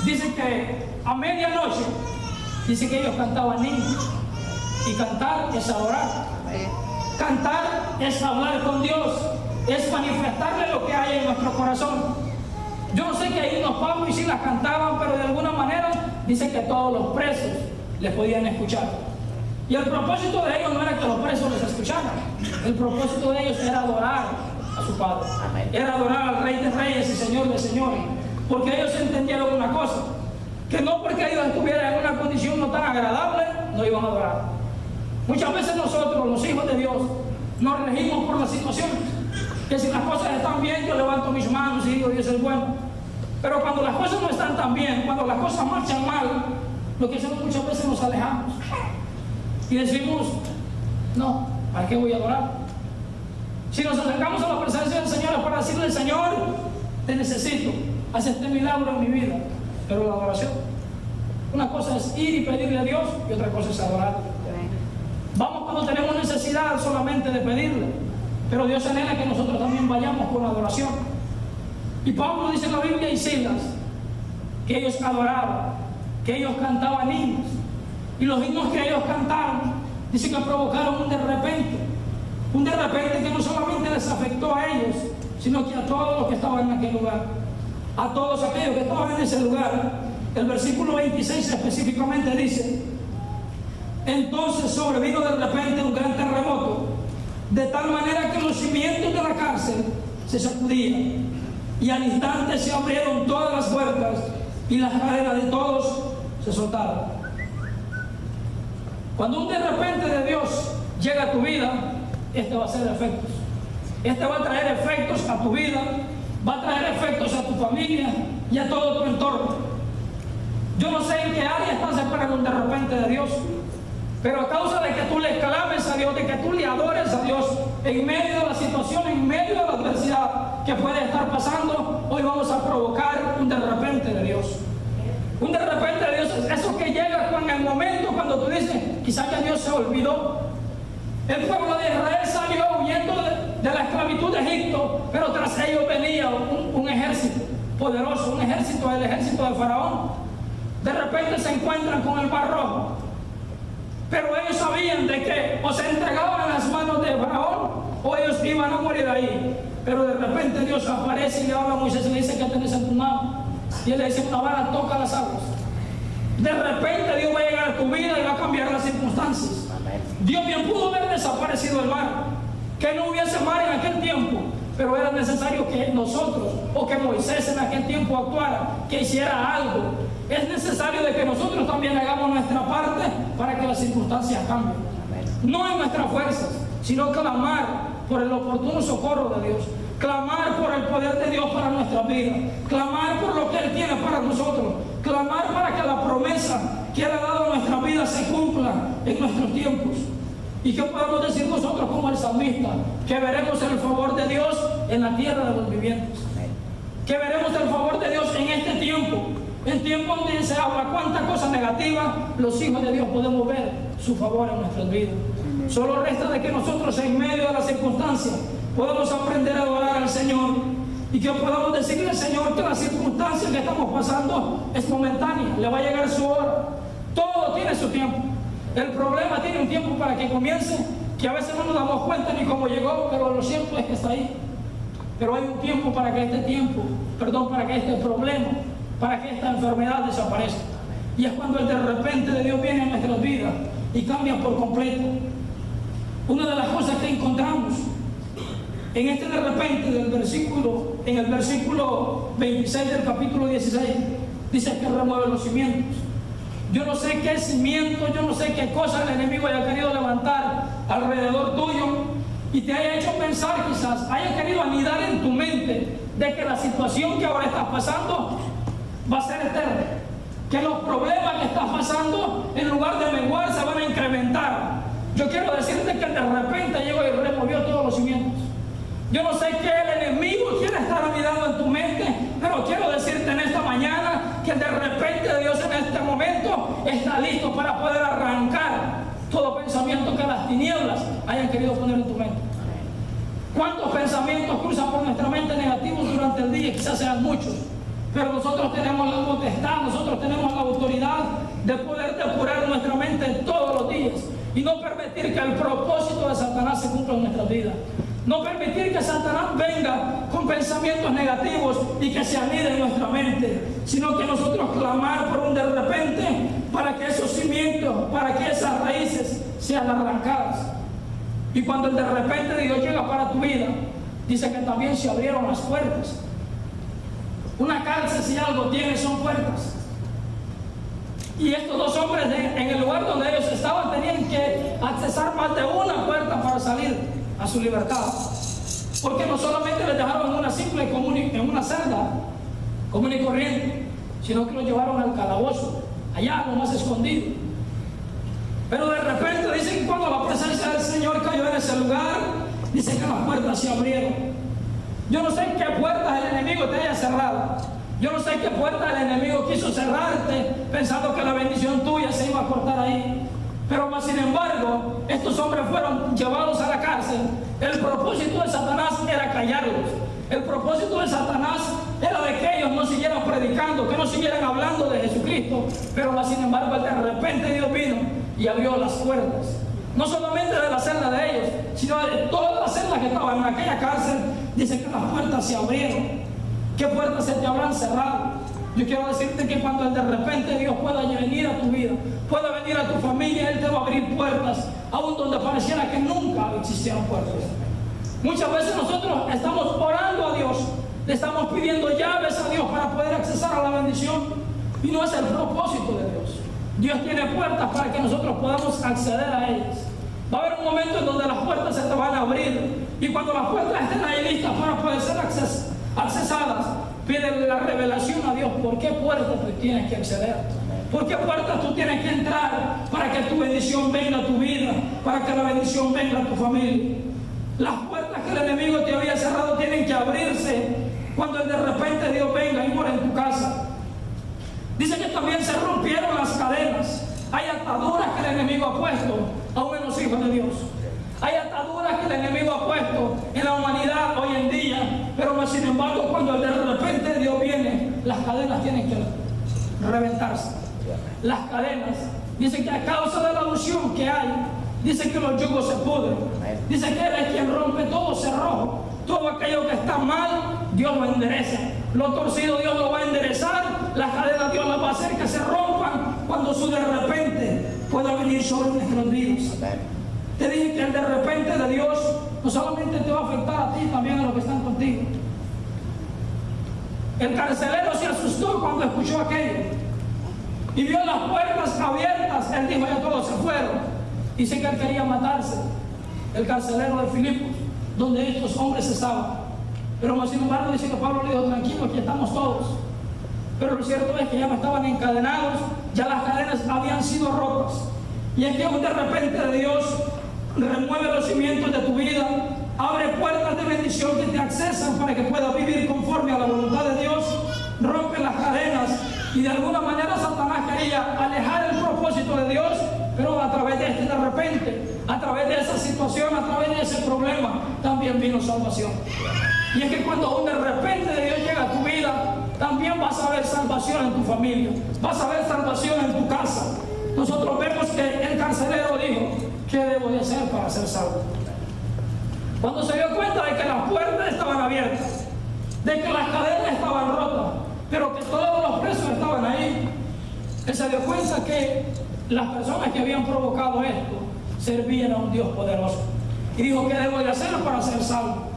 Dice que a medianoche, dice que ellos cantaban himnos. Y cantar es adorar. Cantar es hablar con Dios, es manifestarle lo que hay en nuestro corazón. Yo no sé qué himnos Pablo y Silas cantaban, pero de alguna manera dice que todos los presos les podían escuchar. Y el propósito de ellos no era que los presos les escucharan. El propósito de ellos era adorar a su Padre. Era adorar al Rey de Reyes y Señor de Señores. Porque ellos entendieron una cosa, que no porque ellos estuvieran en una condición no tan agradable, no iban a adorar. Muchas veces nosotros, los hijos de Dios, nos regimos por las situaciones. Que si las cosas están bien, yo levanto mis manos y digo, Dios es bueno. Pero cuando las cosas no están tan bien, cuando las cosas marchan mal, lo que hacemos muchas veces nos alejamos. Y decimos, no, ¿para qué voy a adorar? Si nos acercamos a la presencia del Señor es para decirle, Señor, te necesito, haz este milagro en mi vida. Pero la adoración, una cosa es ir y pedirle a Dios y otra cosa es adorar. Vamos cuando tenemos necesidad solamente de pedirle, pero Dios anhela que nosotros también vayamos con adoración. Y Pablo dice en la Biblia y Silas que ellos adoraban, que ellos cantaban himnos, y los himnos que ellos cantaron dice que provocaron un de repente que no solamente les afectó a ellos, sino que a todos los que estaban en aquel lugar, a todos aquellos que estaban en ese lugar. El versículo 26 específicamente dice: entonces sobrevino de repente un gran terremoto, de tal manera que los cimientos de la cárcel se sacudían, y al instante se abrieron todas las puertas y las cadenas de todos se soltaron. Cuando un de repente de Dios llega a tu vida, este va a hacer efectos. Este va a traer efectos a tu vida, va a traer efectos a tu familia y a todo tu entorno. Yo no sé en qué área estás esperando un de repente de Dios, pero a causa de que tú le clames a Dios, de que tú le adores a Dios en medio de la situación, en medio de la adversidad que puede estar pasando, hoy vamos a provocar un de repente de Dios. Un de repente de Dios es eso que llega en el momento cuando tú dices, quizás ya Dios se olvidó. El pueblo de Israel salió huyendo de la esclavitud de Egipto, pero tras ellos venía un ejército poderoso, un ejército, el ejército de Faraón. De repente se encuentran con el Mar Rojo. Pero ellos sabían de que o se entregaban a las manos de Faraón o ellos iban a morir ahí. Pero de repente Dios aparece y le habla a Moisés y le dice: ¿qué tenés en tu mano? Y él le dice: una vara, toca las aguas. De repente Dios va a llegar a tu vida y va a cambiar las circunstancias. Dios bien pudo haber desaparecido el mar, que no hubiese mar en aquel tiempo, pero era necesario que nosotros, o que Moisés en aquel tiempo actuara, que hiciera algo. Es necesario de que nosotros también hagamos nuestra parte para que las circunstancias cambien. No en nuestras fuerzas, sino clamar por el oportuno socorro de Dios, clamar por el poder de Dios para nuestra vida, clamar por lo que Él tiene para nosotros, clamar para que la promesa que Él ha dado a nuestra vida se cumpla en nuestros tiempos. ¿Y qué podemos decir nosotros como el salmista? Que veremos el favor de Dios en la tierra de los vivientes. Que veremos el favor de Dios en este tiempo. En tiempo donde se habla cuánta cosa negativa, los hijos de Dios podemos ver su favor en nuestras vidas. Solo resta de que nosotros en medio de las circunstancias podamos aprender a adorar al Señor y que podamos decirle al Señor que la circunstancia que estamos pasando es momentánea, le va a llegar su hora. Todo tiene su tiempo. El problema tiene un tiempo para que comience, que a veces no nos damos cuenta ni cómo llegó, pero lo cierto es que está ahí. Pero hay un tiempo para que para que este problema, para que esta enfermedad desaparezca. Y es cuando el de repente de Dios viene a nuestras vidas y cambia por completo. Una de las cosas que encontramos en este de repente en el versículo 26 del capítulo 16, dice que remueve los cimientos. Yo no sé qué cimiento, yo no sé qué cosa el enemigo haya querido levantar alrededor tuyo y te haya hecho pensar, quizás haya querido anidar en tu mente de que la situación que ahora estás pasando va a ser eterna, que los problemas que estás pasando en lugar de menguar se van a incrementar. Yo quiero decirte que de repente llegó y removió todos los cimientos. Yo no sé qué el enemigo quiere estar anidando en tu mente, pero quiero decirte en esta mañana que de repente Dios en este momento está listo para poder arrancar todo pensamiento que las tinieblas hayan querido poner en tu mente. ¿Cuántos pensamientos cruzan por nuestra mente negativos durante el día? Quizás sean muchos, pero nosotros tenemos la potestad, nosotros nosotros tenemos la autoridad de poder depurar nuestra mente todos los días y no permitir que el propósito de Satanás se cumpla en nuestras vidas. No permitir que Satanás venga con pensamientos negativos y que se anide en nuestra mente, sino que nosotros clamar por un de repente para que esos cimientos, para que esas raíces sean arrancadas. Y cuando el de repente de Dios llega para tu vida, dice que también se abrieron las puertas. Una cárcel, si algo tiene, son puertas. Y estos dos hombres en el lugar donde ellos estaban tenían que accesar más de una puerta para salir a su libertad, porque no solamente les dejaron en una simple en una celda común y corriente, sino que los llevaron al calabozo, allá lo más escondido. Pero de repente dicen que cuando la presencia del Señor cayó en ese lugar, dice que las puertas se abrieron. Yo no sé qué puertas el enemigo te haya cerrado. Yo no sé qué puerta el enemigo quiso cerrarte pensando que la bendición tuya se iba a cortar ahí. Pero más sin embargo, estos hombres fueron llevados a la cárcel. El propósito de Satanás era callarlos. El propósito de Satanás era de que ellos no siguieran predicando, que no siguieran hablando de Jesucristo. Pero más sin embargo, de repente Dios vino y abrió las puertas. No solamente de la celda de ellos, sino de todas las celdas que estaban en aquella cárcel. Dice que las puertas se abrieron. ¿Qué puertas se te habrán cerrado? Yo quiero decirte que cuando de repente Dios pueda venir a tu vida, pueda venir a tu familia, Él te va a abrir puertas, aún donde pareciera que nunca existieron puertas. Muchas veces nosotros estamos orando a Dios, le estamos pidiendo llaves a Dios para poder accesar a la bendición, y no es el propósito de Dios. Dios tiene puertas para que nosotros podamos acceder a ellas. Va a haber un momento en donde las puertas se te van a abrir, y cuando las puertas estén ahí listas para poder ser accesadas, pídele la revelación a Dios. ¿Por qué puertas tú tienes que acceder? ¿Por qué puertas tú tienes que entrar para que tu bendición venga a tu vida, para que la bendición venga a tu familia? Las puertas que el enemigo te había cerrado tienen que abrirse cuando de repente Dios venga y mora en tu casa. Dice que también se rompieron las cadenas. Hay ataduras que el enemigo ha puesto aún en los hijos de Dios. Hay ataduras que el enemigo ha puesto en la humanidad hoy en día, pero más sin embargo, cuando de repente Dios viene, las cadenas tienen que reventarse. Las cadenas, dice que a causa de la unción que hay, dice que los yugos se pudren. Dice que Él es quien rompe todo cerrojo. Todo aquello que está mal, Dios lo endereza. Lo torcido Dios lo va a enderezar. Las cadenas Dios las va a hacer que se rompan cuando su de repente pueda venir sobre nuestros vidas. Te dije que el de repente de Dios no solamente te va a afectar a ti, también a los que están contigo. El carcelero se asustó cuando escuchó aquello y vio las puertas abiertas. Él dijo: ya todos se fueron. Dice que él quería matarse, el carcelero de Filipos, donde estos hombres estaban. Pero más sin embargo dice que Pablo le dijo: tranquilo, aquí estamos todos. Pero lo cierto es que ya no estaban encadenados, ya las cadenas habían sido rotas. Y es que de repente de Dios remueve los cimientos de tu vida, abre puertas de bendición que te accesan para que puedas vivir conforme a la voluntad de Dios, rompe las cadenas. Y de alguna manera Satanás quería alejar el propósito de Dios, pero a través de de repente, a través de esa situación, a través de ese problema, también vino salvación. Y es que cuando de repente de Dios llega a tu vida, también vas a ver salvación en tu familia, vas a ver salvación en tu casa. Nosotros vemos que el carcelero dijo: ¿qué debo de hacer para ser salvo? Cuando se dio cuenta de que las puertas estaban abiertas, de que las cadenas estaban rotas, pero que todos los presos estaban ahí, él se dio cuenta que las personas que habían provocado esto servían a un Dios poderoso. Y dijo: ¿qué debo de hacer para ser salvo?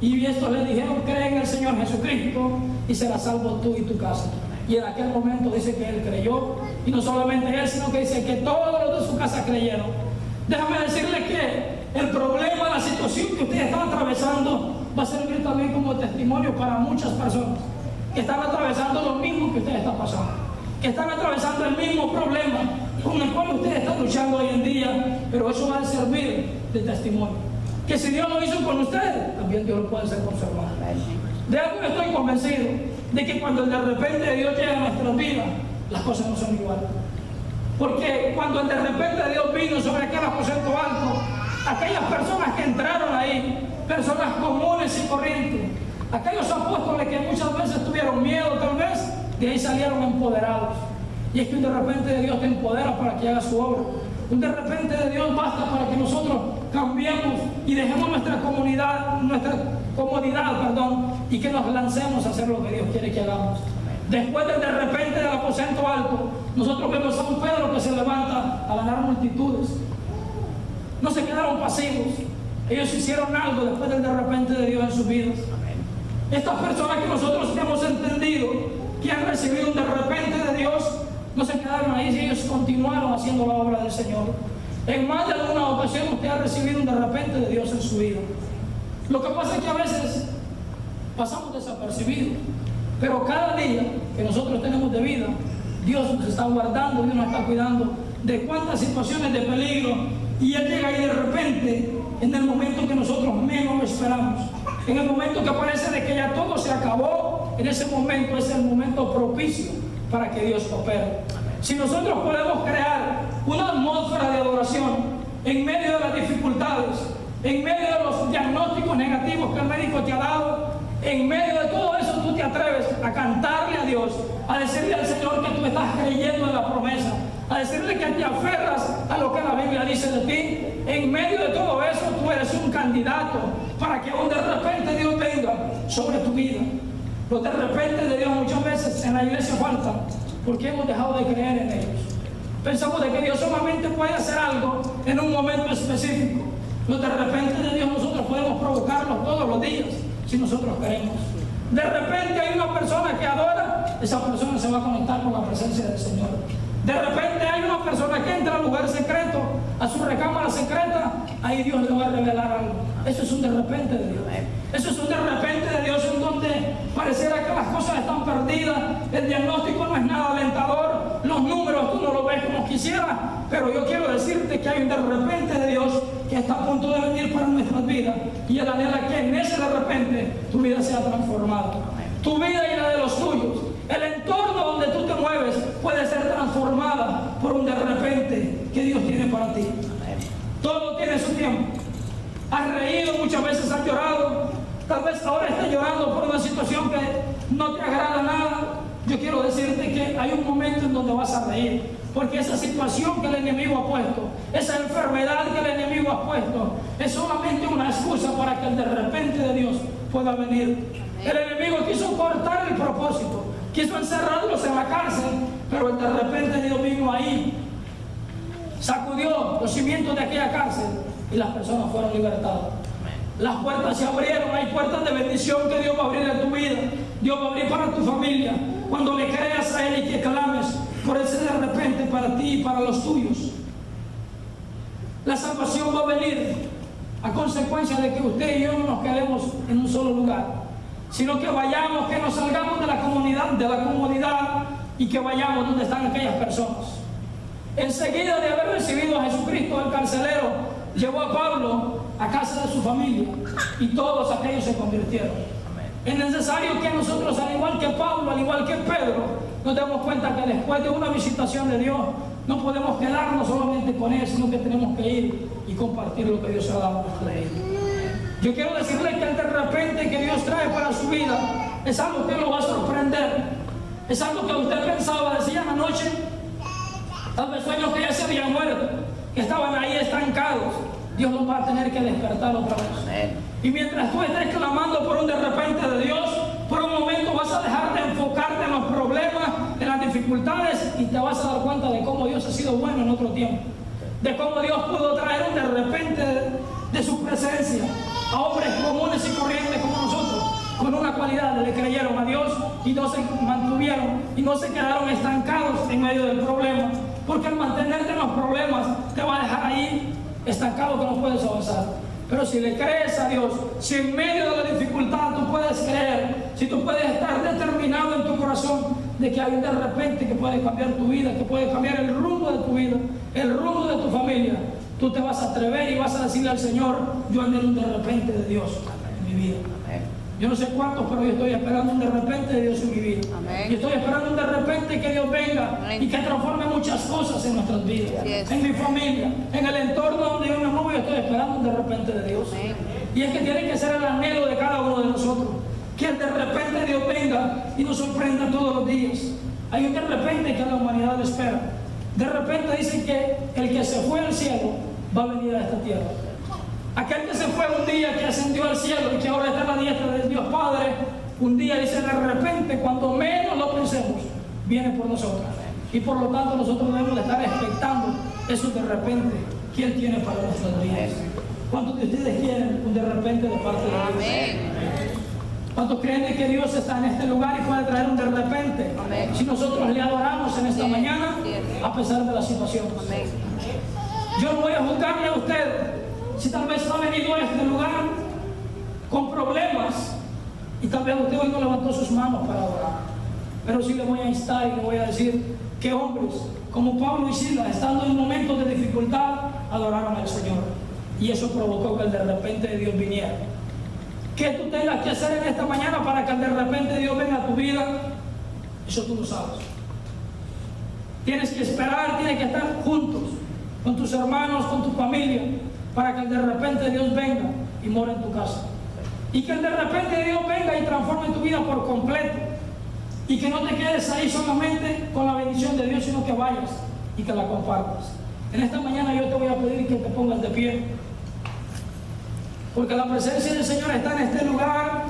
Y estos le dijeron: cree en el Señor Jesucristo y serás salvo tú y tu casa. Y en aquel momento dice que él creyó, y no solamente él, sino que dice que todos los de su casa creyeron. Déjame decirle que el problema, la situación que ustedes están atravesando, va a servir también como testimonio para muchas personas que están atravesando lo mismo que ustedes están pasando, que están atravesando el mismo problema con el cual ustedes están luchando hoy en día, pero eso va a servir de testimonio. Que si Dios lo hizo con ustedes, también Dios lo puede hacer con su hermano. De algo estoy convencido, de que cuando de repente Dios llega a nuestras vidas, las cosas no son iguales. Porque cuando de repente Dios vino sobre aquel aposento alto, aquellas personas que entraron ahí, personas comunes y corrientes, aquellos apóstoles que muchas veces tuvieron miedo tal vez de de ahí salieron empoderados. Y es que un de repente de Dios te empodera para que hagas su obra. Un de repente de Dios basta para que nosotros cambiemos y dejemos nuestra comodidad, y que nos lancemos a hacer lo que Dios quiere que hagamos. Después de repente del aposento alto, nosotros vemos a un Pedro que se levanta a ganar multitudes. No se quedaron pasivos. Ellos hicieron algo después del de repente de Dios en sus vidas. Estas personas que nosotros hemos entendido que han recibido un de repente de Dios, no se quedaron ahí, ellos continuaron haciendo la obra del Señor. En más de alguna ocasión usted ha recibido un de repente de Dios en su vida. Lo que pasa es que a veces pasamos desapercibidos, pero cada día que nosotros tenemos de vida, Dios nos está guardando, Dios nos está cuidando de cuántas situaciones de peligro, y Él llega ahí de repente en el momento que nosotros menos lo esperamos, en el momento que parece de que ya todo se acabó. En ese momento es el momento propicio para que Dios opere. Si nosotros podemos crear una atmósfera de adoración en medio de las dificultades, en medio de los diagnósticos negativos que el médico te ha dado, en medio de todo eso tú te atreves a cantarle a Dios, a decirle al Señor que tú estás creyendo en la promesa, a decirle que te aferras a lo que la Biblia dice de ti. En medio de todo eso tú eres un candidato para que aún de repente Dios venga sobre tu vida. Los de repente de Dios muchas veces en la iglesia faltan porque hemos dejado de creer en ellos. Pensamos de que Dios solamente puede hacer algo en un momento específico. Los de repente de Dios nosotros podemos provocarlos todos los días si nosotros queremos. De repente hay una persona que adora, esa persona se va a conectar con la presencia del Señor. De repente hay una persona que entra al lugar secreto, a su recámara secreta, ahí Dios le va a revelar algo. Eso es un de repente de Dios. Eso es un de repente de Dios en donde pareciera que las cosas están perdidas, el diagnóstico no es nada alentador, los números tú no lo ves como quisieras, pero yo quiero decirte que hay un de repente de Dios que está a punto de venir para nuestras vidas, y Él anhela que en ese de repente tu vida sea transformada. Tu vida y la de los tuyos. El entorno donde tú te mueves puede ser transformada por un de repente que Dios tiene para ti. Todo tiene su tiempo. Has reído, muchas veces has llorado. Tal vez ahora estés llorando por una situación que no te agrada nada. Yo quiero decirte que hay un momento en donde vas a reír, porque esa situación que el enemigo ha puesto, esa enfermedad que el enemigo ha puesto, es solamente una excusa para que el de repente de Dios pueda venir. El enemigo quiso cortar el propósito, quiso encerrarlos en la cárcel, pero el de repente Dios vino ahí, sacudió los cimientos de aquella cárcel y las personas fueron libertadas. Las puertas se abrieron, hay puertas de bendición que Dios va a abrir en tu vida, Dios va a abrir para tu familia, cuando le creas a Él y que clames por ese de repente para ti y para los tuyos. La salvación va a venir a consecuencia de que usted y yo no nos quedemos en un solo lugar, sino que vayamos, que nos salgamos de la comodidad y que vayamos donde están aquellas personas. Enseguida de haber recibido a Jesucristo, el carcelero llevó a Pablo a casa de su familia y todos aquellos se convirtieron. Es necesario que nosotros, al igual que Pablo, al igual que Pedro, nos demos cuenta que después de una visitación de Dios no podemos quedarnos solamente con Él, sino que tenemos que ir y compartir lo que Dios ha dado a nuestra vida. Yo quiero decirle que el de repente que Dios trae para su vida es algo que lo va a sorprender. Es algo que usted pensaba, decían anoche, tal vez sueños que ya se habían muerto, que estaban ahí estancados. Dios los va a tener que despertar otra vez. Y mientras tú estés clamando por un de repente de Dios, por un momento vas a dejar de enfocarte en los problemas, en las dificultades, y te vas a dar cuenta de cómo Dios ha sido bueno en otro tiempo. De cómo Dios pudo traer un de repente de su presencia a hombres comunes y corrientes como nosotros, con una cualidad: le creyeron a Dios y no se mantuvieron y no se quedaron estancados en medio del problema, porque al mantenerte en los problemas te va a dejar ahí estancado, que no puedes avanzar. Pero si le crees a Dios, si en medio de la dificultad tú puedes creer, si tú puedes estar determinado en tu corazón de que hay un de repente que puede cambiar tu vida, que puede cambiar el rumbo de tu vida, el rumbo de tu familia, tú te vas a atrever y vas a decirle al Señor: yo anhelo un de repente de Dios en mi vida. Yo no sé cuántos, pero yo estoy esperando un de repente de Dios en mi vida. Yo estoy esperando un de repente que Dios venga y que transforme muchas cosas en nuestras vidas, en mi familia, en el entorno donde yo me muevo. Yo estoy esperando un de repente de Dios. Y es que tiene que ser el anhelo de cada uno de nosotros. Que el de repente Dios venga y nos sorprenda todos los días. Hay un de repente que a la humanidad le espera. De repente dicen que el que se fue al cielo va a venir a esta tierra. Aquel que se fue un día, que ascendió al cielo y que ahora está a la diestra del Dios Padre, un día dice de repente, cuando menos lo pensemos, viene por nosotros. Y por lo tanto nosotros debemos de estar expectando eso de repente que Él tiene para nuestras vidas. ¿Cuántos de ustedes quieren un de repente de parte de Dios? Amén. ¿Cuántos creen que Dios está en este lugar y puede traer un de repente? Amén. Si nosotros le adoramos en esta Sí, mañana, sí. a pesar de la situación. Amén. Yo no voy a juzgarle a usted si tal vez no ha venido a este lugar con problemas y tal vez usted hoy no levantó sus manos para adorar. Pero sí le voy a instar y le voy a decir que hombres como Pablo y Silas, estando en momentos de dificultad, adoraron al Señor. Y eso provocó que el de repente de Dios viniera. ¿Qué tú tengas que hacer en esta mañana para que el de repente Dios venga a tu vida? Eso tú lo sabes. Tienes que esperar, tienes que estar juntos con tus hermanos, con tu familia, para que el de repente Dios venga y mora en tu casa. Y que el de repente Dios venga y transforme tu vida por completo. Y que no te quedes ahí solamente con la bendición de Dios, sino que vayas y que la compartas. En esta mañana yo te voy a pedir que te pongas de pie, porque la presencia del Señor está en este lugar